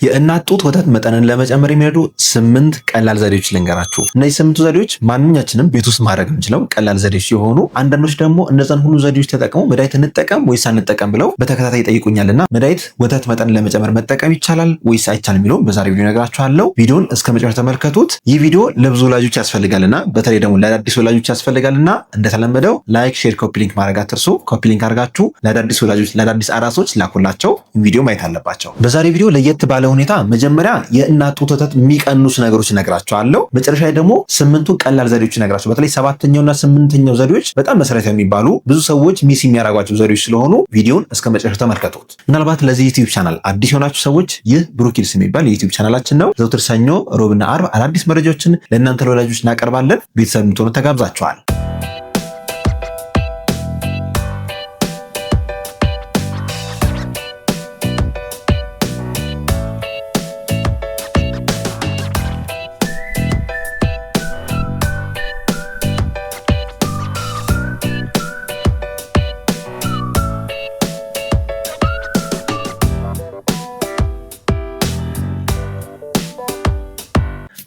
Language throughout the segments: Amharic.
የእናት ጡት ወተት መጠንን ለመጨመር የሚረዱ 8 ቀላል ዘዴዎች ልንገራችሁ። እነዚህ 8 ዘዴዎች ማንኛችንም ቤት ውስጥ ማድረግ የምንችለው ቀላል ዘዴዎች ሲሆኑ አንዳንዶች ደግሞ እነዛን ሁሉ ዘዴዎች ተጠቅመው መድኃኒት እንጠቀም ወይስ አንጠቀም ብለው በተከታታይ ይጠይቁኛልና መድኃኒት ወተት መጠን ለመጨመር መጠቀም ይቻላል ወይስ አይቻልም የሚለውን በዛሬ ቪዲዮ እነግራችኋለሁ። ቪዲዮን እስከ መጨረሻ ተመልከቱት። ይህ ቪዲዮ ለብዙ ወላጆች ያስፈልጋልና በተለይ ደግሞ ለአዳዲስ ወላጆች ያስፈልጋልና እንደተለመደው ላይክ፣ ሼር፣ ኮፒ ሊንክ ማድረግ አትርሱ። ኮፒ ሊንክ አድርጋችሁ ለአዳዲስ ወላጆች ለአዳዲስ አራሶች ላኩላቸው። ቪዲዮ ማየት አለባቸው። በዛሬ ቪዲዮ ለየት ባለ ሁኔታ መጀመሪያ የእናት ጡት ወተት የሚቀንሱ ነገሮች እነግራቸዋለሁ። መጨረሻ ላይ ደግሞ 8ቱን ቀላል ዘዴዎች እነግራቸው። በተለይ 7ኛውና 8ኛው ዘዴዎች በጣም መሰረታዊ የሚባሉ ብዙ ሰዎች ሚስ የሚያደርጓቸው ዘዴዎች ስለሆኑ ቪዲዮን እስከ መጨረሻ ተመልከቱት። ምናልባት ለዚህ ዩቲዩብ ቻናል አዲስ የሆናችሁ ሰዎች ይህ ብሩክ ኪድስ የሚባል የዩቲዩብ ቻናላችን ነው። ዘውትር ሰኞ፣ ሮብና አርብ አዳዲስ መረጃዎችን ለእናንተ ለወላጆች እናቀርባለን። ቤተሰብ የምትሆኑ ተጋብዛችኋል።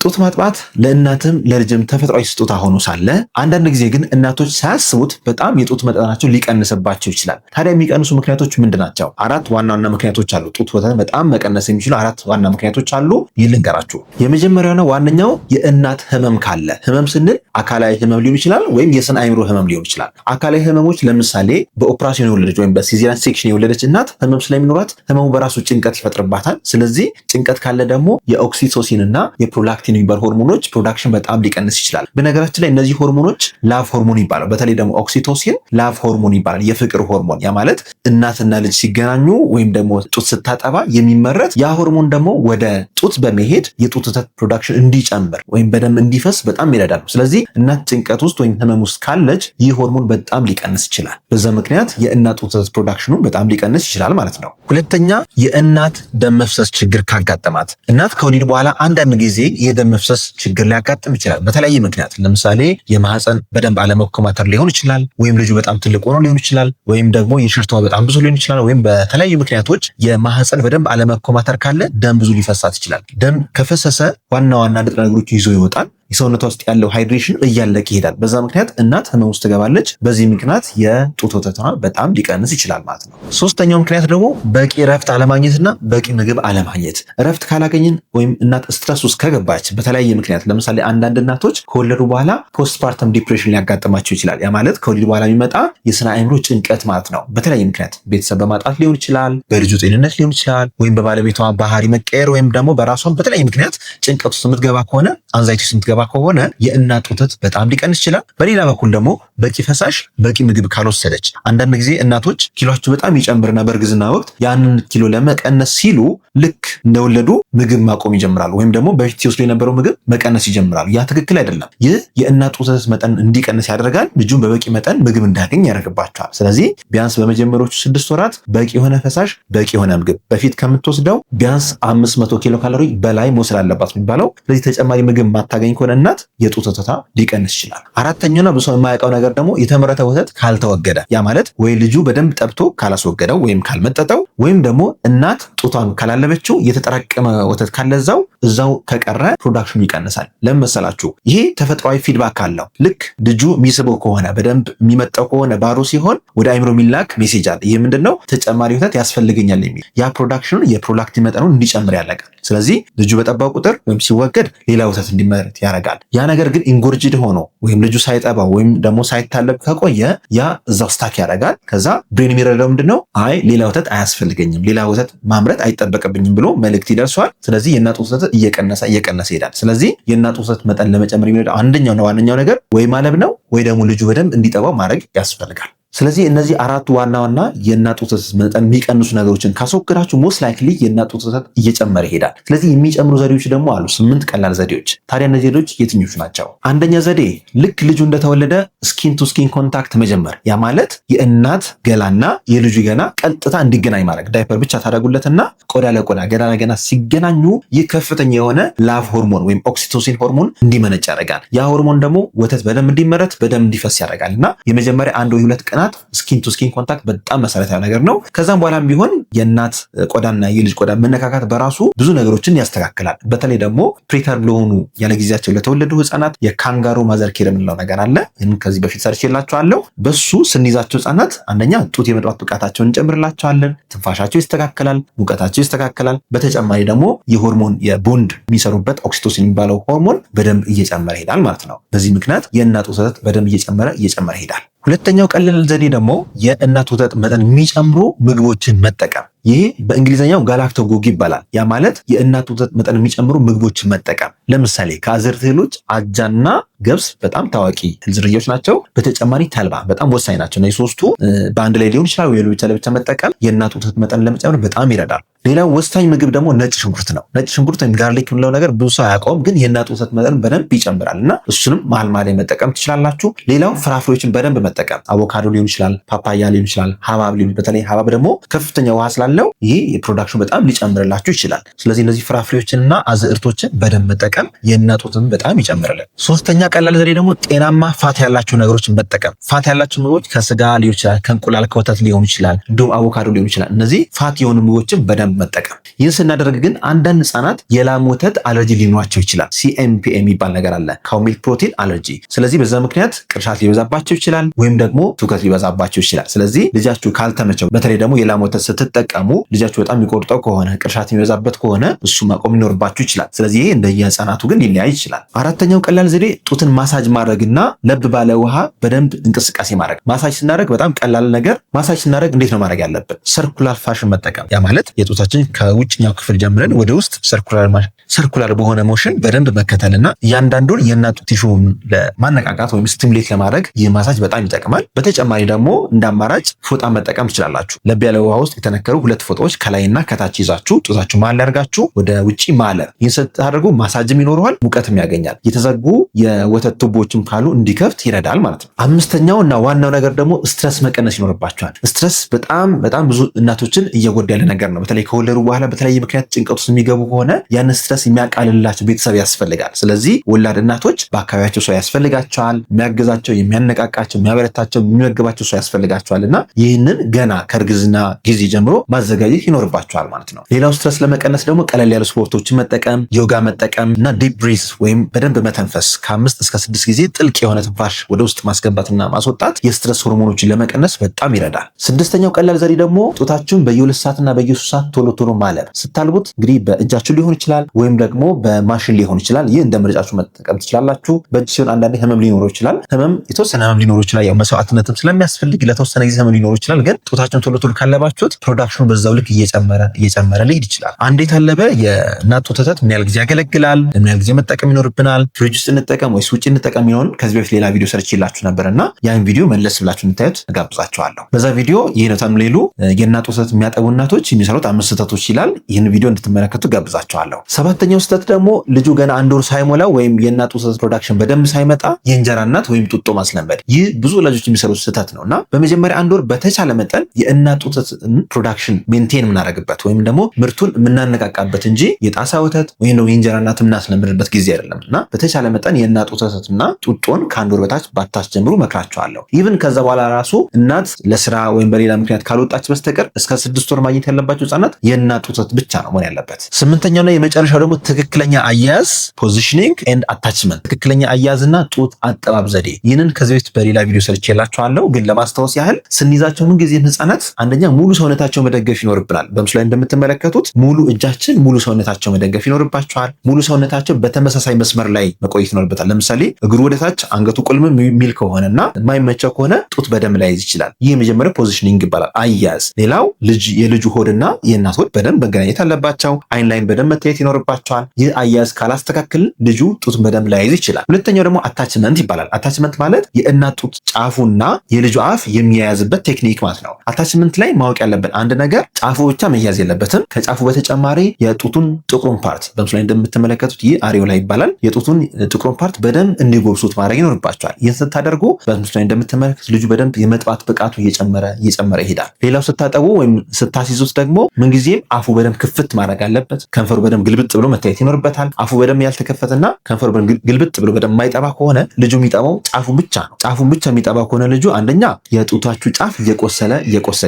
ጡት ማጥባት ለእናትም ለልጅም ተፈጥሯዊ ስጦታ ሆኖ ሳለ አንዳንድ ጊዜ ግን እናቶች ሳያስቡት በጣም የጡት መጠናቸው ሊቀንስባቸው ይችላል። ታዲያ የሚቀንሱ ምክንያቶች ምንድን ናቸው? 4 ዋና ዋና ምክንያቶች አሉ። ጡት ወተት በጣም መቀነስ የሚችሉ 4 ዋና ምክንያቶች አሉ። ይህ ልንገራችሁ። የመጀመሪያውና ዋነኛው የእናት ህመም ካለ፣ ህመም ስንል አካላዊ ህመም ሊሆን ይችላል ወይም የስነ አእምሮ ህመም ሊሆን ይችላል። አካላዊ ህመሞች ለምሳሌ በኦፕራሲዮን የወለደች ወይም በሲዜሪያን ሴክሽን የወለደች እናት ህመም ስለሚኖራት ህመሙ በራሱ ጭንቀት ይፈጥርባታል። ስለዚህ ጭንቀት ካለ ደግሞ የኦክሲቶሲን እና የፕሮላክቲን የሚባሉ ሆርሞኖች ፕሮዳክሽን በጣም ሊቀንስ ይችላል። በነገራችን ላይ እነዚህ ሆርሞኖች ላቭ ሆርሞን ይባላል። በተለይ ደግሞ ኦክሲቶሲን ላቭ ሆርሞን ይባላል፣ የፍቅር ሆርሞን። ያ ማለት እናትና ልጅ ሲገናኙ ወይም ደግሞ ጡት ስታጠባ የሚመረት ያ ሆርሞን ደግሞ ወደ ጡት በመሄድ የጡት ወተት ፕሮዳክሽን እንዲጨምር ወይም በደንብ እንዲፈስ በጣም ይረዳል። ስለዚህ እናት ጭንቀት ውስጥ ወይም ህመም ውስጥ ካለች ይህ ሆርሞን በጣም ሊቀንስ ይችላል። በዛ ምክንያት የእናት ጡት ወተት ፕሮዳክሽኑ በጣም ሊቀንስ ይችላል ማለት ነው። ሁለተኛ የእናት ደም መፍሰስ ችግር ካጋጠማት። እናት ከወሊድ በኋላ አንዳንድ ጊዜ የደም መፍሰስ ችግር ሊያጋጥም ይችላል በተለያየ ምክንያት። ለምሳሌ የማህፀን በደንብ አለመኮማተር ሊሆን ይችላል፣ ወይም ልጁ በጣም ትልቅ ሆኖ ሊሆን ይችላል፣ ወይም ደግሞ የሽርቷ በጣም ብዙ ሊሆን ይችላል፣ ወይም በተለያዩ ምክንያቶች የማህፀን በደንብ አለመኮማተር ካለ ደም ብዙ ሊፈሳት ይችላል። ደም ከፈሰሰ ዋና ዋና ንጥረ ነገሮች ይዞ ይወጣል። የሰውነቷ ውስጥ ያለው ሃይድሬሽን እያለቀ ይሄዳል። በዛ ምክንያት እናት ህመም ውስጥ ትገባለች። በዚህ ምክንያት የጡት ወተቷ በጣም ሊቀንስ ይችላል ማለት ነው። ሶስተኛው ምክንያት ደግሞ በቂ እረፍት አለማግኘትና በቂ ምግብ አለማግኘት። እረፍት ካላገኘን ወይም እናት ስትረስ ውስጥ ከገባች በተለያየ ምክንያት፣ ለምሳሌ አንዳንድ እናቶች ከወለዱ በኋላ ፖስትፓርተም ዲፕሬሽን ሊያጋጥማቸው ይችላል። ያ ማለት ከወሊድ በኋላ የሚመጣ የስነ አእምሮ ጭንቀት ማለት ነው። በተለያየ ምክንያት ቤተሰብ በማጣት ሊሆን ይችላል፣ በልጁ ጤንነት ሊሆን ይችላል፣ ወይም በባለቤቷ ባህሪ መቀየር ወይም ደግሞ በራሷን በተለያየ ምክንያት ጭንቀት ውስጥ የምትገባ ከሆነ አንዛይቲ ውስጥ የምትገባ ከሆነ የእናት ወተት በጣም ሊቀንስ ይችላል። በሌላ በኩል ደግሞ በቂ ፈሳሽ፣ በቂ ምግብ ካልወሰደች አንዳንድ ጊዜ እናቶች ኪሎአቸው በጣም ይጨምርና በእርግዝና ወቅት ያንን ኪሎ ለመቀነስ ሲሉ ልክ እንደወለዱ ምግብ ማቆም ይጀምራሉ፣ ወይም ደግሞ በፊት ሲወስዱ የነበረው ምግብ መቀነስ ይጀምራሉ። ያ ትክክል አይደለም። ይህ የእናት ወተት መጠን እንዲቀንስ ያደርጋል። ልጁን በበቂ መጠን ምግብ እንዳያገኝ ያደርግባቸዋል። ስለዚህ ቢያንስ በመጀመሪያዎቹ 6 ወራት በቂ የሆነ ፈሳሽ፣ በቂ የሆነ ምግብ በፊት ከምትወስደው ቢያንስ 500 ኪሎ ካሎሪ በላይ መውሰድ አለባት የሚባለው። ስለዚህ ተጨማሪ ምግብ ማታገኝ ከሆነ እናት የጡት ወተቷ ሊቀንስ ይችላል። አራተኛውና ብዙ ሰው የማያውቀው ነገር ደግሞ የተመረተ ወተት ካልተወገደ፣ ያ ማለት ወይ ልጁ በደንብ ጠብቶ ካላስወገደው ወይም ካልመጠጠው፣ ወይም ደግሞ እናት ጡቷን ካላለበችው የተጠራቀመ ወተት ካለዛው እዛው ከቀረ ፕሮዳክሽኑ ይቀንሳል። ለምን መሰላችሁ? ይሄ ተፈጥሯዊ ፊድባክ አለው። ልክ ልጁ የሚስበው ከሆነ በደንብ የሚመጣው ከሆነ ባዶ ሲሆን ወደ አይምሮ የሚላክ ሜሴጅ አለ። ይህ ምንድነው? ተጨማሪ ወተት ያስፈልገኛል የሚል ያ ፕሮዳክሽኑን የፕሮላክቲን መጠኑን እንዲጨምር ያደርጋል። ስለዚህ ልጁ በጠባው ቁጥር ወይም ሲወገድ ሌላ ወተት እንዲመረት ያደርጋል። ያ ነገር ግን ኢንጎርጅድ ሆኖ ወይም ልጁ ሳይጠባው ወይም ደግሞ ሳይታለብ ከቆየ ያ እዛው ስታክ ያደርጋል። ከዛ ብሬን የሚረዳው ምንድነው? አይ ሌላ ወተት አያስፈልገኝም፣ ሌላ ወተት ማምረት አይጠበቅብኝም ብሎ መልእክት ይደርሰዋል። ስለዚህ የእናት ወተት እየቀነሰ ይሄዳል። ስለዚህ የእናት ወተት መጠን ለመጨመር የሚረዳው አንደኛውና ዋነኛው ነገር ወይ ማለብ ነው ወይ ደግሞ ልጁ በደንብ እንዲጠባው ማድረግ ያስፈልጋል። ስለዚህ እነዚህ 4 ዋና ዋና የእናት ወተት መጠን የሚቀንሱ ነገሮችን ካስወገዳችሁ ሞስት ላይክሊ የእናት ወተት እየጨመረ ይሄዳል። ስለዚህ የሚጨምሩ ዘዴዎች ደግሞ አሉ፣ 8 ቀላል ዘዴዎች። ታዲያ እነዚህ ዘዴዎች የትኞቹ ናቸው? አንደኛ ዘዴ ልክ ልጁ እንደተወለደ ስኪን ቱ ስኪን ኮንታክት መጀመር። ያ ማለት የእናት ገላና የልጁ ገላ ቀጥታ እንዲገናኝ ማድረግ። ዳይፐር ብቻ ታደርጉለትና ቆዳ ለቆዳ ገላ ለገላ ሲገናኙ ይህ ከፍተኛ የሆነ ላቭ ሆርሞን ወይም ኦክሲቶሲን ሆርሞን እንዲመነጭ ያደርጋል። ያ ሆርሞን ደግሞ ወተት በደንብ እንዲመረት በደንብ እንዲፈስ ያደርጋል እና የመጀመሪያ 1 ወይ 2 ቀናት ለህፃናት ስኪን ቱ ስኪን ኮንታክት በጣም መሰረታዊ ነገር ነው። ከዛም በኋላም ቢሆን የእናት ቆዳና የልጅ ቆዳ መነካካት በራሱ ብዙ ነገሮችን ያስተካክላል። በተለይ ደግሞ ፕሪተርም ለሆኑ ያለ ጊዜያቸው ለተወለዱ ህፃናት የካንጋሩ ማዘር ኬር የምንለው ነገር አለ። ይህን ከዚህ በፊት ሰርቼላችኋለሁ። በሱ ስንይዛቸው ህፃናት አንደኛ ጡት የመጥባት ብቃታቸውን እንጨምርላቸዋለን፣ ትንፋሻቸው ይስተካከላል፣ ሙቀታቸው ይስተካከላል። በተጨማሪ ደግሞ የሆርሞን የቦንድ የሚሰሩበት ኦክሲቶሲን የሚባለው ሆርሞን በደንብ እየጨመረ ይሄዳል ማለት ነው። በዚህ ምክንያት የእናት ወተት በደንብ እየጨመረ ይሄዳል። ሁለተኛው ቀላል ዘዴ ደግሞ የእናት ወተት መጠን የሚጨምሩ ምግቦችን መጠቀም። ይሄ በእንግሊዝኛው ጋላክቶጎግ ይባላል። ያ ማለት የእናት ወተት መጠን የሚጨምሩ ምግቦችን መጠቀም። ለምሳሌ ከአዝርዕት እህሎች አጃና ገብስ በጣም ታዋቂ እህል ዝርያዎች ናቸው። በተጨማሪ ተልባ በጣም ወሳኝ ናቸው። እነዚህ ሶስቱ በአንድ ላይ ሊሆን ይችላል ወይ ለብቻ መጠቀም የእናት ወተት መጠን ለመጨመር በጣም ይረዳል። ሌላው ወሳኝ ምግብ ደግሞ ነጭ ሽንኩርት ነው። ነጭ ሽንኩርት ወይም ጋርሊክ የምንለው ነገር ብዙ ሰው አያውቀውም፣ ግን የእናት ወተት መጠን በደንብ ይጨምራል እና እሱንም መሀል ላይ መጠቀም ትችላላችሁ። ሌላው ፍራፍሬዎችን በደንብ መጠቀም፣ አቮካዶ ሊሆን ይችላል፣ ፓፓያ ሊሆን ይችላል፣ ሀባብ ሊሆን በተለይ ሀባብ ደግሞ ከፍተኛ ውሃ ስላለው ይሄ የፕሮዳክሽን በጣም ሊጨምርላችሁ ይችላል። ስለዚህ እነዚህ ፍራፍሬዎችንና አዝዕርቶችን በደንብ መጠቀም የእናት ወተትን በጣም ይጨምርልን። ሶስተኛ ቀላል ዘዴ ደግሞ ጤናማ ፋት ያላቸው ነገሮችን መጠቀም። ፋት ያላቸው ምግቦች ከስጋ ሊሆን ይችላል፣ ከእንቁላል ከወተት ሊሆን ይችላል፣ እንዲሁም አቮካዶ ሊሆን ይችላል። እነዚህ ፋት የሆኑ ምግቦችን በደንብ መጠቀም። ይህን ስናደርግ ግን አንዳንድ ህጻናት የላም ወተት አለርጂ ሊኖራቸው ይችላል። CMPA የሚባል ነገር አለ፣ ካው ሚልክ ፕሮቲን አለርጂ። ስለዚህ በዛ ምክንያት ቅርሻት ሊበዛባቸው ይችላል፣ ወይም ደግሞ ትውከት ሊበዛባቸው ይችላል። ስለዚህ ልጃችሁ ካልተመቸው፣ በተለይ ደግሞ የላም ወተት ስትጠቀሙ ልጃችሁ በጣም የሚቆርጠው ከሆነ ቅርሻት የሚበዛበት ከሆነ እሱ ማቆም ሊኖርባችሁ ይችላል። ስለዚህ ይሄ እንደየህፃናቱ ግን ሊለያይ ይችላል። አራተኛው ቀላል ዘዴ ጡትን ማሳጅ ማድረግና ለብ ባለ ውሃ በደንብ እንቅስቃሴ ማድረግ። ማሳጅ ስናደርግ በጣም ቀላል ነገር። ማሳጅ ስናደርግ እንዴት ነው ማድረግ ያለብን? ሰርኩላር ፋሽን መጠቀም። ያ ማለት የጡታችን ከውጭኛው ክፍል ጀምረን ወደ ውስጥ ሰርኩላር በሆነ ሞሽን በደንብ መከተልና እያንዳንዱን የእናት ጡት ቲሹን ለማነቃቃት ወይም ስቲሙሌት ለማድረግ ይህ ማሳጅ በጣም ይጠቅማል። በተጨማሪ ደግሞ እንደ አማራጭ ፎጣ መጠቀም ትችላላችሁ። ለብ ያለ ውሃ ውስጥ የተነከሩ 2 ፎጣዎች ከላይና ከታች ይዛችሁ ጡታችሁ መሀል ያደርጋችሁ ወደ ውጪ ማለር። ይህን ስታደርጉ ማሳጅም ይኖረዋል፣ ሙቀትም ያገኛል። የተዘጉ የወተት ቱቦችም ካሉ እንዲከፍት ይረዳል ማለት ነው። አምስተኛው እና ዋናው ነገር ደግሞ ስትረስ መቀነስ ይኖርባቸዋል። ስትረስ በጣም ብዙ እናቶችን እየጎዳ ያለ ነገር ነው። በተለይ ከወለዱ በኋላ በተለያየ ምክንያት ጭንቀት ውስጥ የሚገቡ ከሆነ ያንን ስትረስ የሚያቃልላቸው ቤተሰብ ያስፈልጋል። ስለዚህ ወላድ እናቶች በአካባቢያቸው ሰው ያስፈልጋቸዋል፣ የሚያገዛቸው፣ የሚያነቃቃቸው፣ የሚያበረታቸው፣ የሚመግባቸው ሰው ያስፈልጋቸዋል እና ይህንን ገና ከእርግዝና ጊዜ ጀምሮ ማዘጋጀት ይኖርባቸዋል ማለት ነው። ሌላው ስትረስ ለመቀነስ ደግሞ ቀለል ያሉ ስፖርቶችን መጠቀም፣ ዮጋ መጠቀም እና ዲፕ ብሪዝ ወይም በደንብ መተንፈስ ከ5 እስከ 6 ጊዜ ጥልቅ የሆነ ትንፋሽ ወደ ውስጥ ማስገባትና ማስወጣት የስትረስ ሆርሞኖችን ለመቀነስ በጣም ይረዳል። ስድስተኛው ቀላል ዘዴ ደግሞ ጡታችሁን በየ2 ሰዓትና በየ3 ሰዓት ቶሎ ማለብ። ስታልቡት እንግዲህ በእጃችሁ ሊሆን ይችላል ወይም ደግሞ በማሽን ሊሆን ይችላል። ይህ እንደ ምርጫችሁ መጠቀም ትችላላችሁ። በእጅ ሲሆን አንዳንዴ ህመም ሊኖረው ይችላል። የተወሰነ ህመም ሊኖረው ይችላል። ያው መስዋዕትነትም ስለሚያስፈልግ ለተወሰነ ጊዜ ህመም ሊኖረው ይችላል። ግን ጡታችሁን ቶሎ ካለባችሁት ፕሮዳክሽኑ በዛው ልክ እየጨመረ ሊሄድ ይችላል። አንዴ የታለበ የእናት ወተት ምን ያህል ጊዜ ያገለግላል? ምን ያህል ጊዜ መጠቀም ይኖርብናል? ፍሪጅ ውስጥ እንጠቀም ወይስ ውጭ እንጠቀም? ይሆን ከዚህ በፊት ሌላ ቪዲዮ ሰርችላችሁ ነበርና ያን ቪዲዮ መለስ ብላችሁ እንታዩት እጋብዛችኋለሁ። በዛ ቪዲዮ ይህ ነው ተምሌሉ የእናት ወተት የሚያጠቡ እናቶች የሚሰሩት 5 ስህተቶች ይላል። ይህን ቪዲዮ እንድትመለከቱ ጋብዛችኋለሁ። 7ኛው ስህተት ደግሞ ልጁ ገና 1 ወር ሳይሞላው ወይም የእናት ወተት ፕሮዳክሽን በደንብ ሳይመጣ የእንጀራ እናት ወይም ጡጦ ማስለመድ። ይህ ብዙ ወላጆች የሚሰሩት ስህተት ነውና በመጀመሪያ 1 ወር በተቻለ መጠን የእናት ወተት ፕሮዳክሽን ሜንቴን የምናደርግበት ወይም ደግሞ ምርቱን የምናነቃቃበት እንጂ የጣሳ ወተት ወይም ደግሞ የእንጀራ እናት የምናስለምድበት ጊዜ አይደለም እና በተቻለ መጠን የእናት ወተትና ጡጦን ከ1 ወር በታች ባታስጀምሩ መክራቸዋለሁ። ኢቭን ከዛ በኋላ ራሱ እናት ለስራ ወይም በሌላ ምክንያት ካልወጣች በስተቀር እስከ 6 ወር ማግኘት ያለባቸው ህጻናት የእናት ወተት ብቻ ነው መሆን ያለበት። 8ኛውና የመጨረሻው ደግሞ ትክክለኛ አያያዝ ፖዚሽኒንግ ኤንድ አታችመንት፣ ትክክለኛ አያያዝና ጡት አጠባብ ዘዴ። ይህንን ከዚህ በፊት በሌላ ቪዲዮ ሰርቼላችኋለሁ፣ ግን ለማስታወስ ያህል ስንይዛቸው ምን ጊዜም ህጻናት አንደኛ ሙሉ ሰውነታቸው መደገፍ ይኖርብናል። በምስሉ ላይ እንደምትመለከቱት ሙሉ እጃችን ሙሉ ሰውነታቸው መደገፍ ይኖርባቸዋል። ሙሉ ሰውነታቸው በተመሳሳይ መስመር ላይ መቆየት ይኖርበታል። ለምሳሌ እግሩ ወደታች አንገቱ ቁልም የሚል ከሆነና የማይመቸው ከሆነ ጡት በደንብ ላይዝ ይችላል። ይህ የመጀመሪያው ፖዚሽኒንግ ይባላል፣ አያያዝ። ሌላው የልጁ ሆድና የእናት ሆድ በደንብ መገናኘት አለባቸው። አይን ላይን በደንብ መታየት ይኖርባቸዋል። ይህ አያያዝ ካላስተካከልን ልጁ ጡት በደንብ ላይዝ ይችላል። ሁለተኛው ደግሞ አታችመንት ይባላል። አታችመንት ማለት የእናት ጡት ጫፉና የልጁ አፍ የሚያያዝበት ቴክኒክ ማለት ነው። አታችመንት ላይ ማወቅ ያለብን አንድ ነገር ጫፉ ብቻ መያዝ የለበትም። ከጫፉ በተጨማሪ የጡቱን ጥቁሩን ፓርት በምስሉ ላይ እንደምትመለከቱት ይህ አሬው ላይ ይባላል። የጡቱን ጥቁሩን ፓርት በደንብ እንዲጎርሱት ማድረግ ይኖርባቸዋል። ይህን ስታደርጉ በምስሉ ላይ እንደምትመለከቱት ልጁ በደንብ የመጥባት ብቃቱ እየጨመረ ይሄዳል። ሌላው ስታጠቡ ወይም ስታስይዙት ደግሞ ምንጊዜም አፉ በደንብ ክፍት ማድረግ አለበት። ከንፈሩ በደንብ ግልብጥ ብሎ ብሎ መታየት ይኖርበታል። አፉ በደንብ ያልተከፈተና ከንፈሩ ግልብጥ ብሎ በደንብ የማይጠባ ከሆነ ልጁ የሚጠባው ጫፉን ብቻ ነው። ጫፉን ብቻ የሚጠባ ከሆነ ልጁ አንደኛ የጡታችሁ ጫፍ እየቆሰለ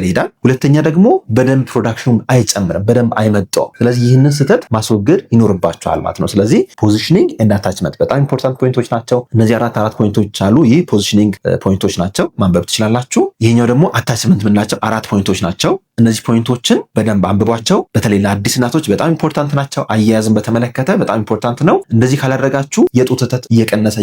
ይሄዳል። ሁለተኛ ደግሞ በደንብ ፕሮዳክሽኑ አይጨምርም፣ በደንብ አይመጣውም። ስለዚህ ይህንን ስህተት ማስወገድ ይኖርባቸዋል ማለት ነው። ስለዚህ ፖዚሽኒንግ እና አታችመንት በጣም ኢምፖርታንት ፖይንቶች ናቸው። እነዚህ አራት ፖይንቶች አሉ። ይህ ፖዚሽኒንግ ፖይንቶች ናቸው፣ ማንበብ ትችላላችሁ። ይሄኛው ደግሞ አታችመንት የምንላቸው 4 ፖይንቶች ናቸው። እነዚህ ፖይንቶችን በደንብ አንብቧቸው። በተለይ ለአዲስ እናቶች በጣም ኢምፖርታንት ናቸው። አያያዝን በተመለከተ በጣም ኢምፖርታንት ነው። እንደዚህ ካላደረጋችሁ የጡት ወተት እየቀነሰ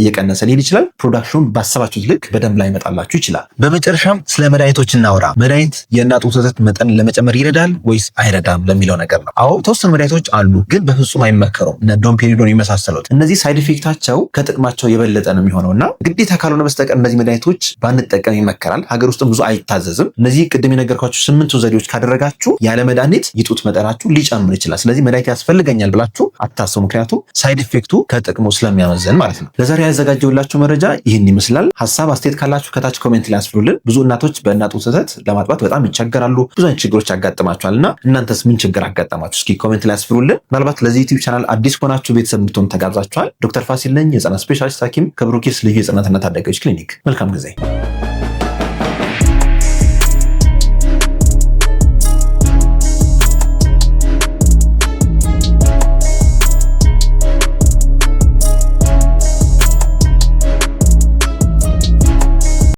ሊሄድ ይችላል። ፕሮዳክሽኑን ባሰባችሁት ልክ በደንብ ላይ ይመጣላችሁ ይችላል። በመጨረሻም ስለ መድኃኒቶች እናውራ። መድኃኒት የእናት ጡት ወተት መጠን ለመጨመር ይረዳል ወይስ አይረዳም ለሚለው ነገር ነው። አዎ የተወሰኑ መድኃኒቶች አሉ፣ ግን በፍጹም አይመከሩም። እነ ዶምፔሪዶን የመሳሰሉት እነዚህ ሳይድ ኢፌክታቸው ከጥቅማቸው የበለጠ ነው የሚሆነውና ግዴታ ካልሆነ በስተቀር እነዚህ መድኃኒቶች ባንጠቀም ይመከራል። ሀገር ውስጥም ብዙ አይታዘዝም። እነዚህ ቅድም የነገርኳችሁ 8 ዘዴዎች ካደረጋችሁ ያለ መድኃኒት የጡት መጠናችሁ ሊጨምር ይችላል። ስለዚህ መድኃኒት ያስፈልገኛል ብላችሁ አታስቡ፣ ምክንያቱም ሳይድ ኢፌክቱ ከጥቅሙ ስለሚያመዝን ማለት ነው። ለዛሬ ያዘጋጀሁላችሁ መረጃ ይህን ይመስላል። ሀሳብ አስተያየት ካላችሁ ከታች ኮሜንት ላይ አስፍሩልን። ብዙ እናቶች በእናት ጡት ወተት ለማጥባት በጣም ይቸገራሉ። ብዙ አይነት ችግሮች ያጋጥማቸዋልና እናንተስ ምን ችግር አጋጠማችሁ? እስኪ ኮሜንት ላይ አስፍሩልን። ምናልባት ለዚህ ዩቲዩብ ቻናል አዲስ ከሆናችሁ ቤተሰብ እንድትሆኑ ተጋብዛችኋል። ዶክተር ፋሲል ነኝ፣ የህፃናት ስፔሻሊስት ሐኪም ከብሩኬስ ልዩ የህፃናትና ታዳጊዎች ክሊኒክ። መልካም ጊዜ